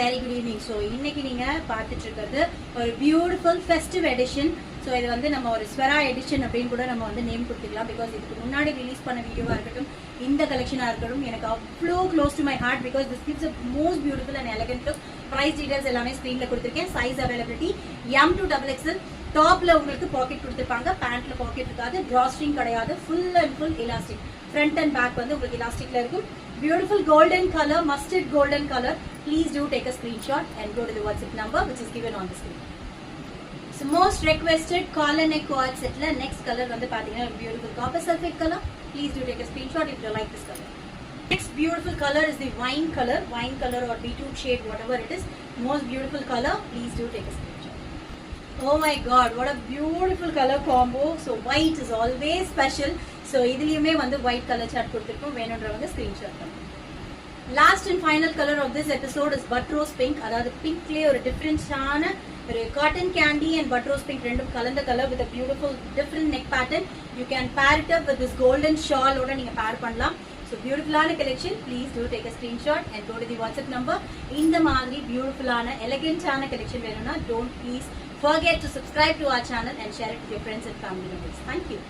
Very good evening. So இன்னைக்கு நீங்க பார்த்துட்டு இருக்கிறது ஒரு பியூட்டிஃபுல் ஃபெஸ்டிவ் எடிஷன். ஸோ இது வந்து நம்ம ஒரு ஸ்வெரா எடிஷன் அப்படின்னு கூட நம்ம வந்து நேம் கொடுத்துக்கலாம். பிகாஸ் இதுக்கு முன்னாடி ரிலீஸ் பண்ண வீடியோவாக இருக்கட்டும், இந்த கலெக்ஷனாக இருக்கட்டும், எனக்கு அவ்வளோ close to my heart. Because this gives a most beautiful and elegant look. Price details எல்லாமே ஸ்க்ரீனில் கொடுத்துருக்கேன். Size availability M2XXL. டாப்ல உங்களுக்கு பாக்கெட் கொடுத்துருப்பாங்க, பேண்ட்ல பாக்கெட் இருக்காது, ட்ராஸ்ட்ரிங் கிடையாது, full and full elastic. Front and back வந்து உங்களுக்கு எலாஸ்டிக்ல இருக்கும். Beautiful golden color, mustard golden color. Please do take a screenshot and go to the WhatsApp number which is given on the screen. So most requested collar neck quad set la next color vandu pathina beautiful copper sulfate color. Please do take a screenshot if you like this color. Next beautiful color is the wine color or beetroot shade, whatever it is. Most beautiful color. Please do take a screenshot. Oh my god, what a beautiful color combo. So white is always special. So idiliyume vandu white color chart kuduthirukkom, venundravanga screenshot pannuங்க. Last and final color of this episode is buttrose pink. Adhaadu pink le or different aana or cotton candy and buttrose pink rendum kalanda color with a beautiful different neck pattern. You can pair it up with this golden shawl oda neenga pair pannalam. So beautiful aana collection. Please do take a screenshot and go to the WhatsApp number. Indha maadhiri beautiful aana elegant aana collection venuna don't please forget to subscribe to our channel and share it with your friends and family members. Thank you.